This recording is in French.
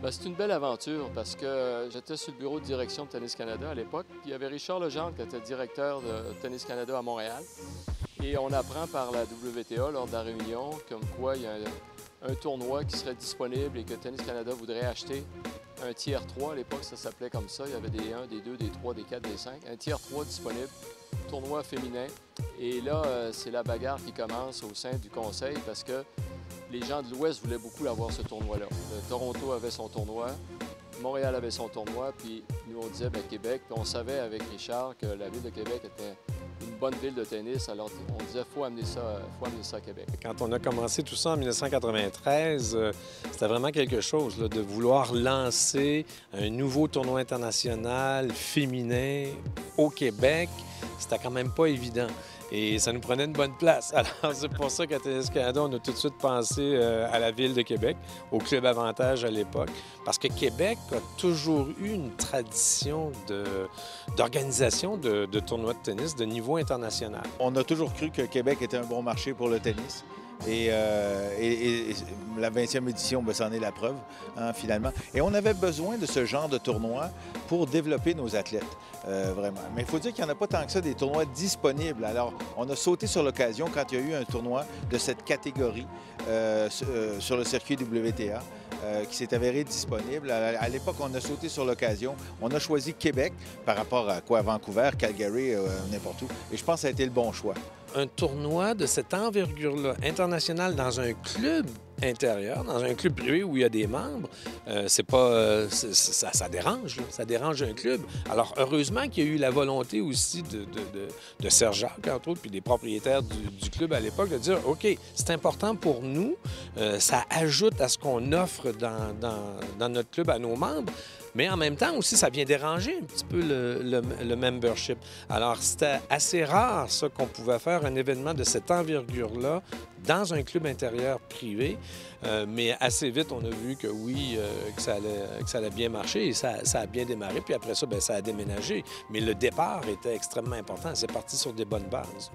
Ben, c'est une belle aventure parce que j'étais sur le bureau de direction de Tennis Canada à l'époque. Il y avait Richard Legendre qui était directeur de Tennis Canada à Montréal. Et on apprend par la WTA lors de la réunion comme quoi il y a un tournoi qui serait disponible et que Tennis Canada voudrait acheter un tiers 3. À l'époque, ça s'appelait comme ça. Il y avait des 1, des 2, des 3, des 4, des 5. Un tiers 3 disponible, tournoi féminin. Et là, c'est la bagarre qui commence au sein du conseil parce que les gens de l'Ouest voulaient beaucoup avoir ce tournoi-là. Toronto avait son tournoi, Montréal avait son tournoi, puis nous, on disait Québec. Puis on savait avec Richard que la ville de Québec était une bonne ville de tennis. Alors on disait faut amener ça à Québec. Quand on a commencé tout ça en 1993, c'était vraiment quelque chose là, de vouloir lancer un nouveau tournoi international féminin au Québec. C'était quand même pas évident. Et ça nous prenait une bonne place. Alors, c'est pour ça qu'à Tennis Canada, on a tout de suite pensé à la ville de Québec, au Club Avantage à l'époque. Parce que Québec a toujours eu une tradition d'organisation de tournois de tennis de niveau international. On a toujours cru que Québec était un bon marché pour le tennis. Et la 20e édition, c'en est la preuve, finalement. Et on avait besoin de ce genre de tournoi pour développer nos athlètes, vraiment. Mais il faut dire qu'il n'y en a pas tant que ça des tournois disponibles. Alors, on a sauté sur l'occasion quand il y a eu un tournoi de cette catégorie sur le circuit WTA. Qui s'est avéré disponible. À l'époque, on a sauté sur l'occasion. On a choisi Québec par rapport à quoi? Vancouver, Calgary, n'importe où. Et je pense que ça a été le bon choix. Un tournoi de cette envergure-là, international, dans un club intérieur, dans un club privé où il y a des membres, c'est pas... ça dérange, là. Ça dérange un club. Alors, heureusement qu'il y a eu la volonté aussi de Serge Jacques, entre autres, puis des propriétaires du club à l'époque, de dire, OK, c'est important pour nous, ça ajoute à ce qu'on offre dans notre club à nos membres, mais en même temps aussi, ça vient déranger un petit peu le membership. Alors, c'était assez rare, ça, qu'on pouvait faire un événement de cette envergure-là dans un club intérieur privé. Mais assez vite, on a vu que oui, que ça allait bien marcher et ça a bien démarré. Puis après ça, ça a déménagé. Mais le départ était extrêmement important. C'est parti sur des bonnes bases.